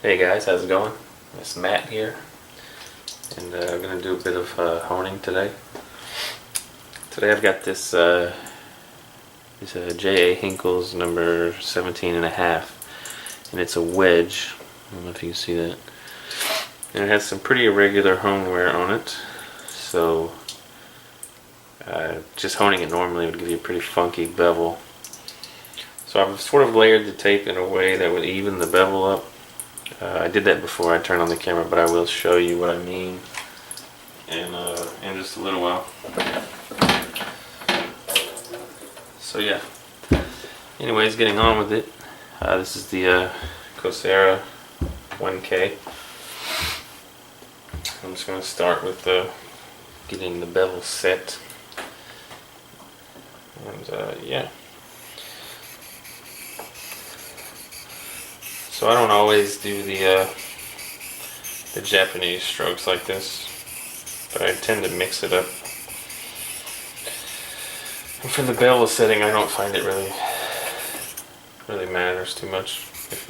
Hey guys, how's it going? It's Matt here, and I'm going to do a bit of honing today. Today I've got this J.A. Hinkle's number 17 and a half, and it's a wedge. I don't know if you can see that. And it has some pretty irregular hone wear on it, so just honing it normally would give you a pretty funky bevel. So I've sort of layered the tape in a way that would even the bevel up. I did that before I turned on the camera, but I will show you what I mean in just a little while. So yeah, anyways, getting on with it. This is the Coursera 1K. I'm just going to start with getting the bevel set. And yeah. So I don't always do the Japanese strokes like this, but I tend to mix it up. And for the bevel setting, I don't find it really matters too much if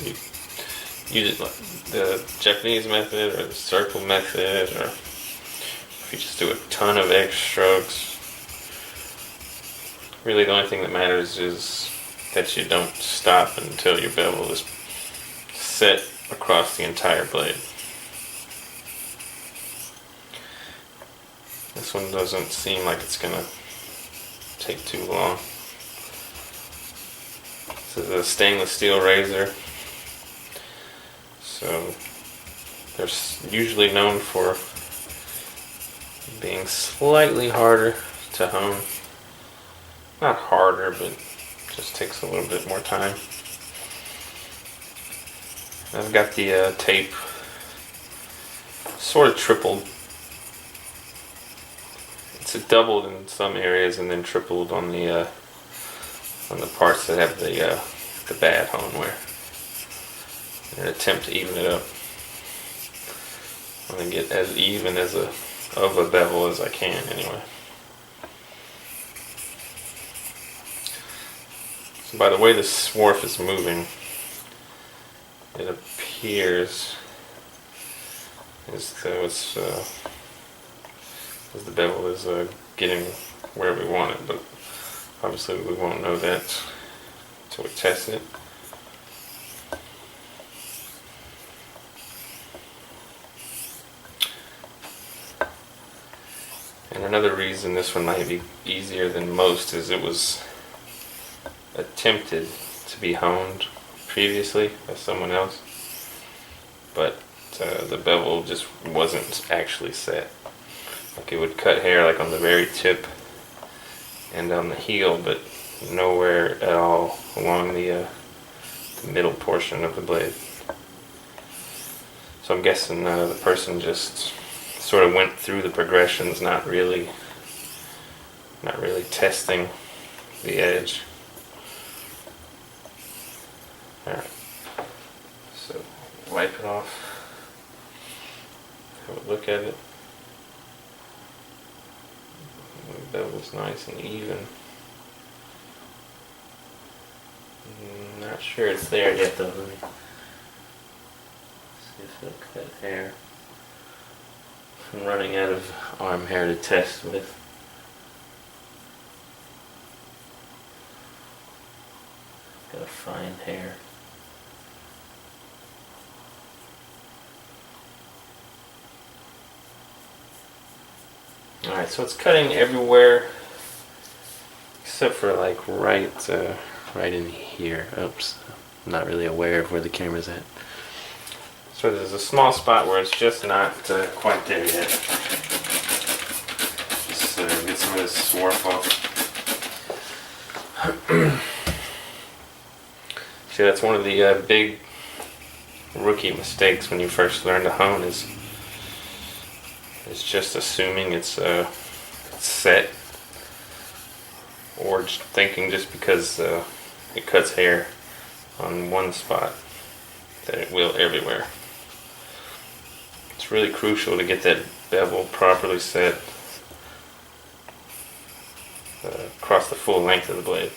you use it like the Japanese method or the circle method, or if you just do a ton of X strokes. Really, the only thing that matters is that you don't stop until your bevel is set across the entire blade. This one doesn't seem like it's gonna take too long. This is a stainless steel razor, so they're usually known for being slightly harder to hone. Not harder, but just takes a little bit more time. I've got the tape sort of tripled. It's doubled in some areas and then tripled on the parts that have the bad hone wear. In an attempt to even it up. I'm gonna get as even of a bevel as I can anyway. So by the way the swarf is moving, it appears as though as the bevel is getting where we want it, but obviously we won't know that until we test it. And another reason this one might be easier than most is it was attempted to be honed previously by someone else, but the bevel just wasn't actually set. Like it would cut hair like on the very tip and on the heel, but nowhere at all along the middle portion of the blade. So I'm guessing the person just sort of went through the progressions, not really testing the edge. Alright, so wipe it off, have a look at it. The bevel's nice and even. Not sure it's there yet though. Let me see if it'll cut hair. I'm running out of arm hair to test with. Got a fine hair. Alright, so it's cutting everywhere except for like right in here. Oops, I'm not really aware of where the camera's at. So there's a small spot where it's just not quite there yet. Just get some of this swarf off. See, that's one of the big rookie mistakes when you first learn to hone is just assuming it's set, or just thinking just because it cuts hair on one spot that it will everywhere. It's really crucial to get that bevel properly set across the full length of the blade.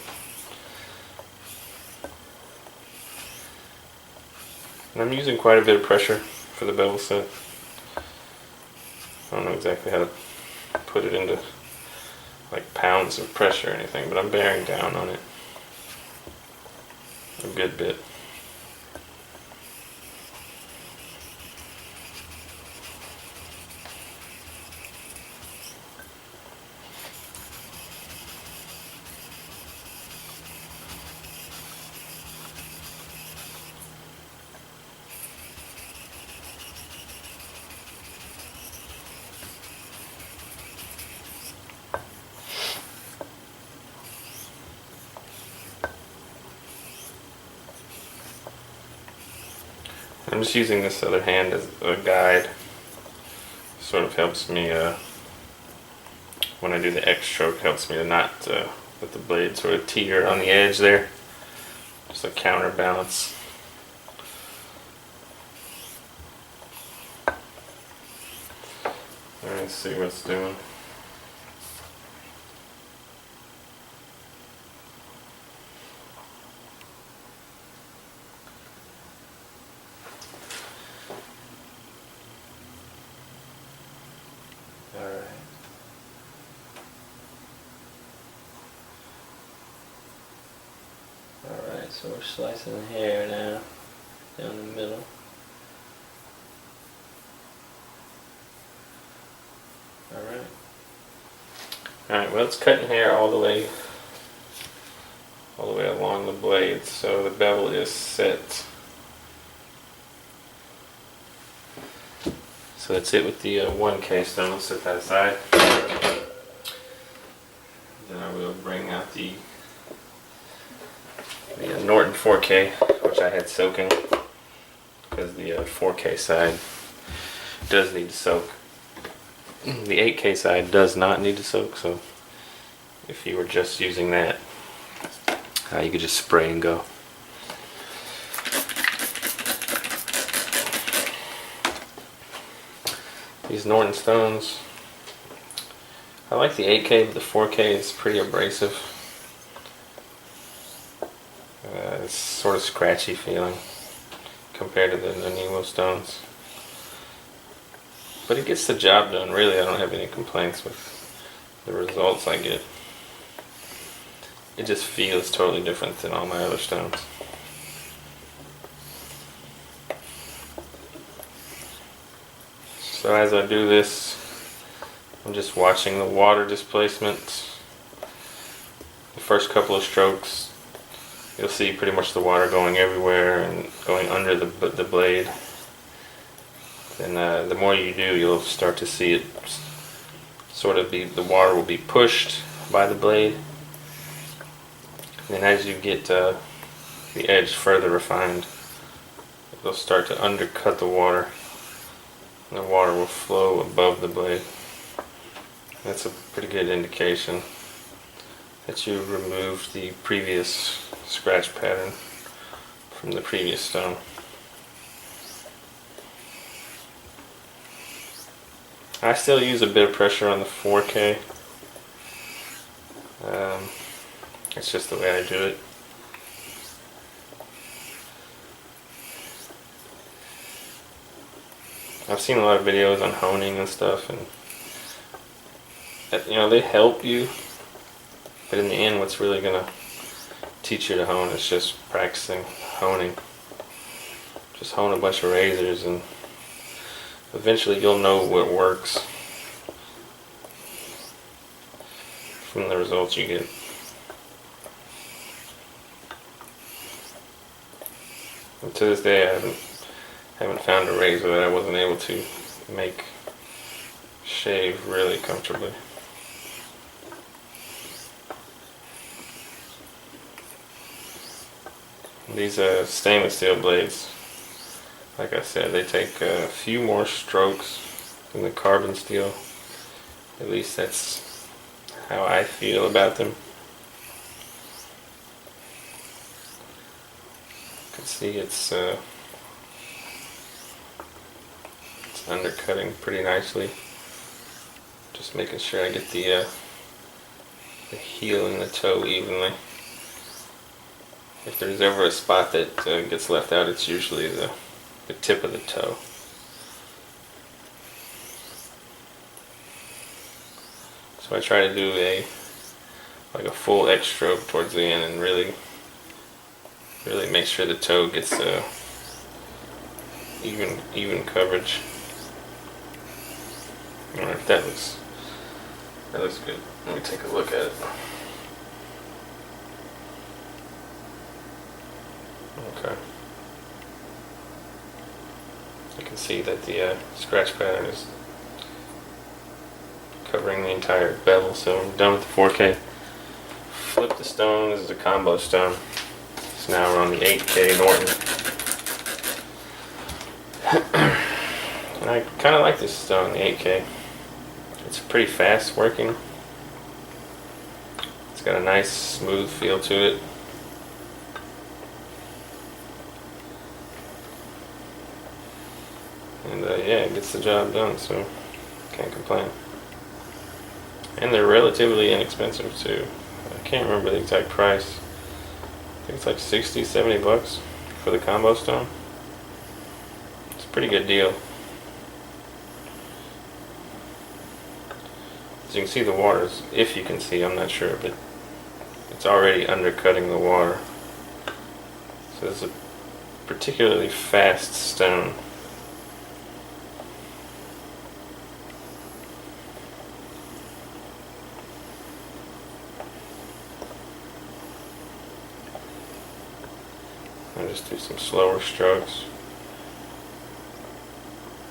And I'm using quite a bit of pressure for the bevel set. I don't know exactly how to put it into like pounds of pressure or anything, but I'm bearing down on it a good bit. I'm just using this other hand as a guide. Sort of helps me, when I do the X stroke, helps me to not let the blade sort of teeter on the edge there. Just a counterbalance. Alright, let's see what it's doing. Alright, so we're slicing the hair now, down the middle. Alright, well, it's cutting hair all the way along the blade, so the bevel is set. So that's it with the 1K stone. Let's set that aside. Then I will bring out the Norton 4K, which I had soaking, because the 4K side does need to soak. The 8K side does not need to soak, so if you were just using that, you could just spray and go. These Norton stones, I like the 8K, but the 4K is pretty abrasive. It's sort of scratchy feeling compared to the Nemo stones. But it gets the job done. Really, I don't have any complaints with the results I get. It just feels totally different than all my other stones. So as I do this, I'm just watching the water displacement. The first couple of strokes, you'll see pretty much the water going everywhere and going under the blade. Then the more you do, you'll start to see it sort of the water will be pushed by the blade. And then as you get the edge further refined, it'll start to undercut the water. And the water will flow above the blade. That's a pretty good indication that you removed the previous scratch pattern from the previous stone. I still use a bit of pressure on the 4K. It's just the way I do it. I've seen a lot of videos on honing and stuff, and they help you, but in the end, what's really gonna teach you to hone is just practicing honing. Just hone a bunch of razors, and eventually you'll know what works from the results you get. And to this day, I haven't found a razor that I wasn't able to make shave really comfortably. These stainless steel blades, like I said, they take a few more strokes than the carbon steel. At least that's how I feel about them. You can see it's undercutting pretty nicely. Just making sure I get the heel and the toe evenly. If there's ever a spot that gets left out, it's usually the the tip of the toe. So I try to do a full X stroke towards the end and really make sure the toe gets even coverage. Alright, that looks good. Let me take a look at it. Okay. You can see that the scratch pattern is covering the entire bevel, so I'm done with the 4K. Flip the stone. This is a combo stone. So now we're on the 8K Norton. And I kind of like this stone, the 8K. It's pretty fast working. It's got a nice smooth feel to it. And yeah, it gets the job done, so can't complain. And they're relatively inexpensive too. I can't remember the exact price. I think it's like 60, 70 bucks for the combo stone. It's a pretty good deal. As you can see, the water is, if you can see, I'm not sure, but it's already undercutting the water. So it's a particularly fast stone. I'll just do some slower strokes.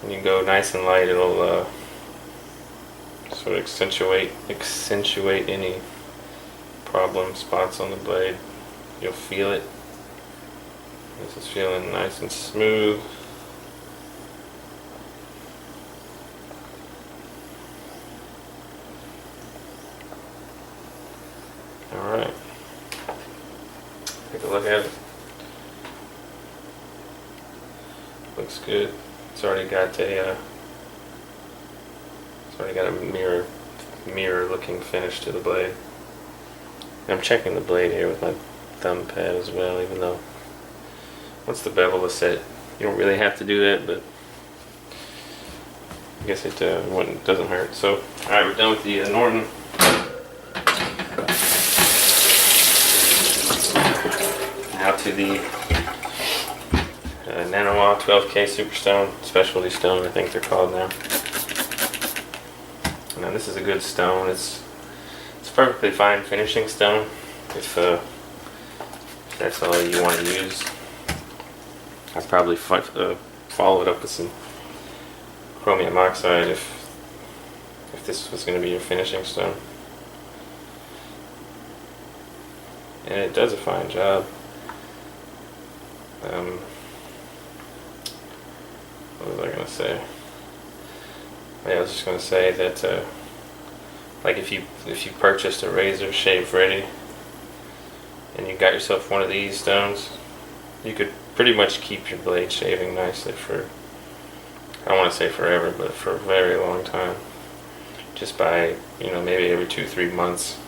When you go nice and light, it'll sort of accentuate any problem spots on the blade. You'll feel it. This is feeling nice and smooth. Alright. Take a look at it. Looks good. It's already got a mirror looking finish to the blade. I'm checking the blade here with my thumb pad as well, even though once the bevel is set, you don't really have to do that, but I guess it doesn't hurt. So, alright, we're done with the Norton. Now to the Nano 12K Superstone, Specialty Stone, I think they're called now. Now this is a good stone. It's perfectly fine finishing stone if that's all you want to use. I'd probably follow it up with some chromium oxide if this was going to be your finishing stone. And it does a fine job. What was I going to say? Yeah, I was just going to say that like if you purchased a razor shave ready and you got yourself one of these stones, you could pretty much keep your blade shaving nicely for, I don't want to say forever, but for a very long time. Just by, maybe every 2-3 months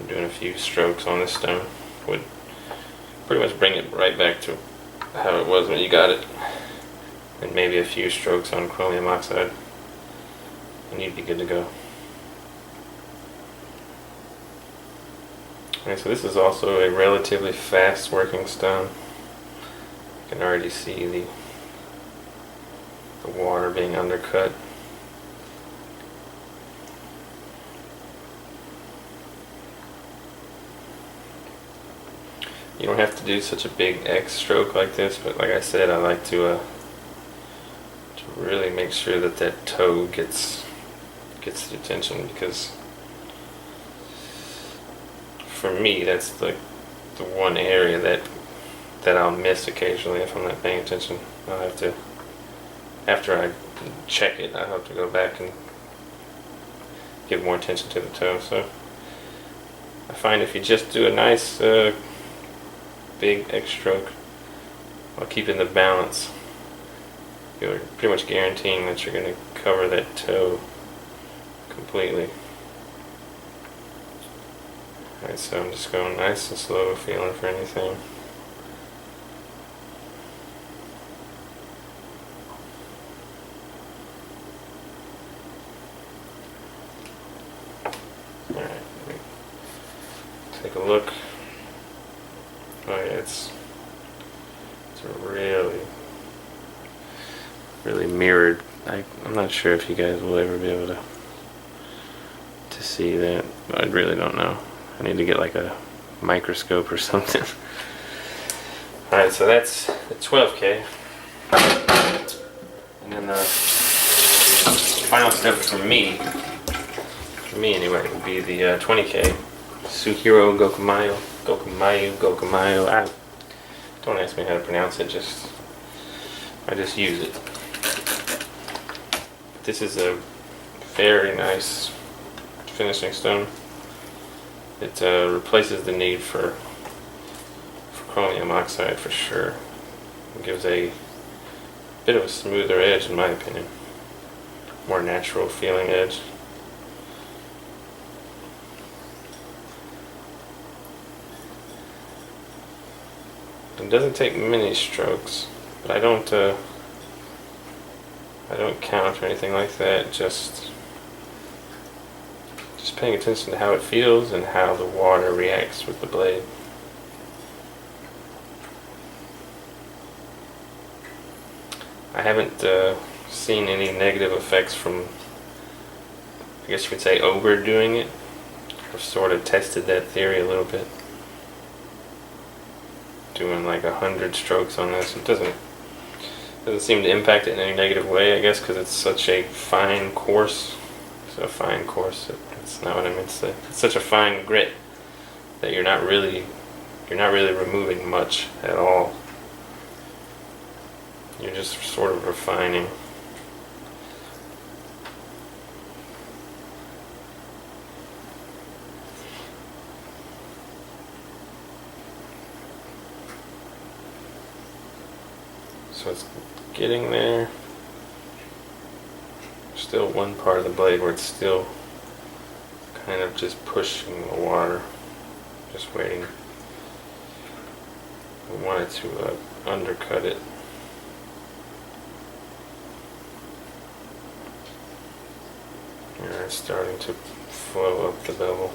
doing a few strokes on this stone would pretty much bring it right back to how it was when you got it. And maybe a few strokes on chromium oxide and you'd be good to go. Okay, so this is also a relatively fast working stone. You can already see the water being undercut. You don't have to do such a big X stroke like this, but like I said, I like to really make sure that toe gets the attention, because for me that's the one area that I'll miss occasionally if I'm not paying attention. I'll have to, after I check it, I'll have to go back and give more attention to the toe. So I find if you just do a nice big X stroke while keeping the balance, you're pretty much guaranteeing that you're going to cover that toe completely. Alright, so I'm just going nice and slow, feeling for anything. take a look. Oh yeah, it's really mirrored. I'm not sure if you guys will ever be able to see that. I really don't know. I need to get like a microscope or something. Alright, so that's the 12K. And then the final step for me anyway, would be the 20K. Suhiro Gokumayo. Don't ask me how to pronounce it, I just use it. This is a very nice finishing stone. It replaces the need for chromium oxide for sure. It gives a bit of a smoother edge in my opinion. More natural feeling edge. It doesn't take many strokes, but I don't count or anything like that. Just paying attention to how it feels and how the water reacts with the blade. I haven't seen any negative effects from, I guess you could say, overdoing it. I've sort of tested that theory a little bit. Doing like 100 strokes on this, it doesn't seem to impact it in any negative way, I guess, because it's such a fine course. It's a fine course. That's not what I meant to say. It's such a fine grit that you're not really removing much at all. You're just sort of refining. So it's getting there. Still one part of the blade where it's still kind of just pushing the water, just waiting. I wanted to undercut it. And it's starting to flow up the bevel.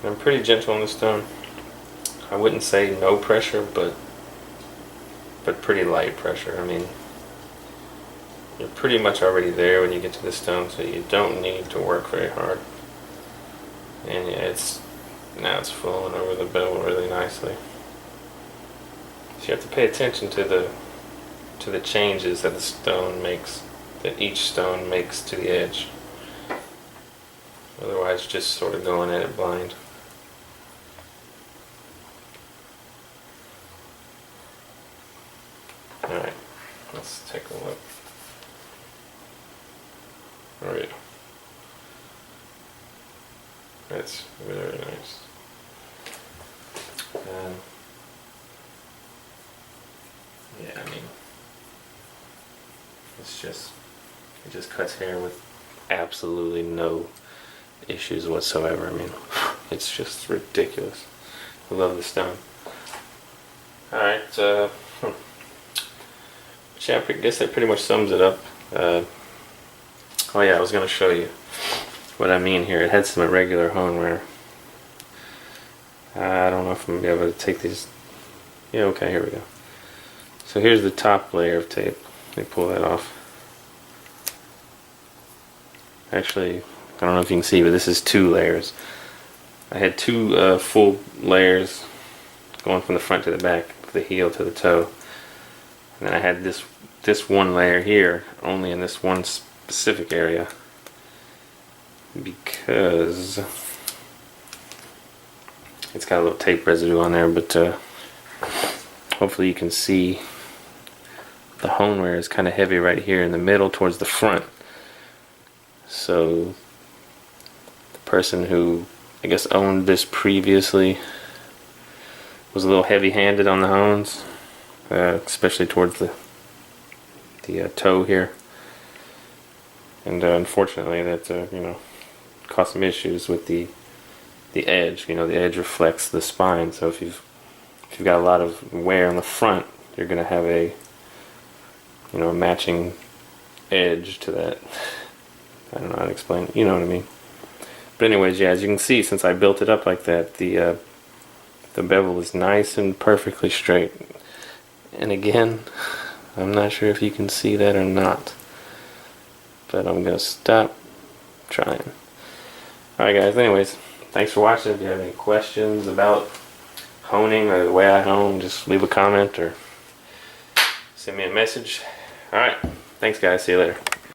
I'm pretty gentle on the stone. I wouldn't say no pressure, but pretty light pressure. I mean, you're pretty much already there when you get to the stone, so you don't need to work very hard. And yeah, now it's flowing over the bevel really nicely. So you have to pay attention to the changes that the stone makes, that each stone makes to the edge. Otherwise, just sort of going at it blind. Alright, let's take a look. Alright. That's very nice. Yeah, I mean, it just cuts hair with absolutely no issues whatsoever. I mean, it's just ridiculous. I love the stone. Alright, yeah, I guess that pretty much sums it up. Oh yeah, I was going to show you what I mean here. It had some irregular hone wear. I don't know if I'm going to be able to take these. Yeah, okay, here we go. So here's the top layer of tape. Let me pull that off. Actually, I don't know if you can see, but this is 2 layers. I had 2 full layers going from the front to the back, the heel to the toe. And then I had this one layer here, only in this one specific area, because it's got a little tape residue on there, but hopefully you can see the hone wear is kind of heavy right here in the middle towards the front. So the person who, I guess, owned this previously was a little heavy-handed on the hones, especially towards the toe here, and unfortunately that caused some issues with the edge. The edge reflects the spine, so if you've got a lot of wear on the front, you're going to have a you know, a matching edge to that. I don't know how to explain it. You know what I mean. But anyways, yeah, as you can see, since I built it up like that, the bevel is nice and perfectly straight. And again, I'm not sure if you can see that or not, but I'm gonna stop trying. Alright guys, anyways, thanks for watching. If you have any questions about honing or the way I hone, just leave a comment or send me a message. Alright, thanks guys, see you later.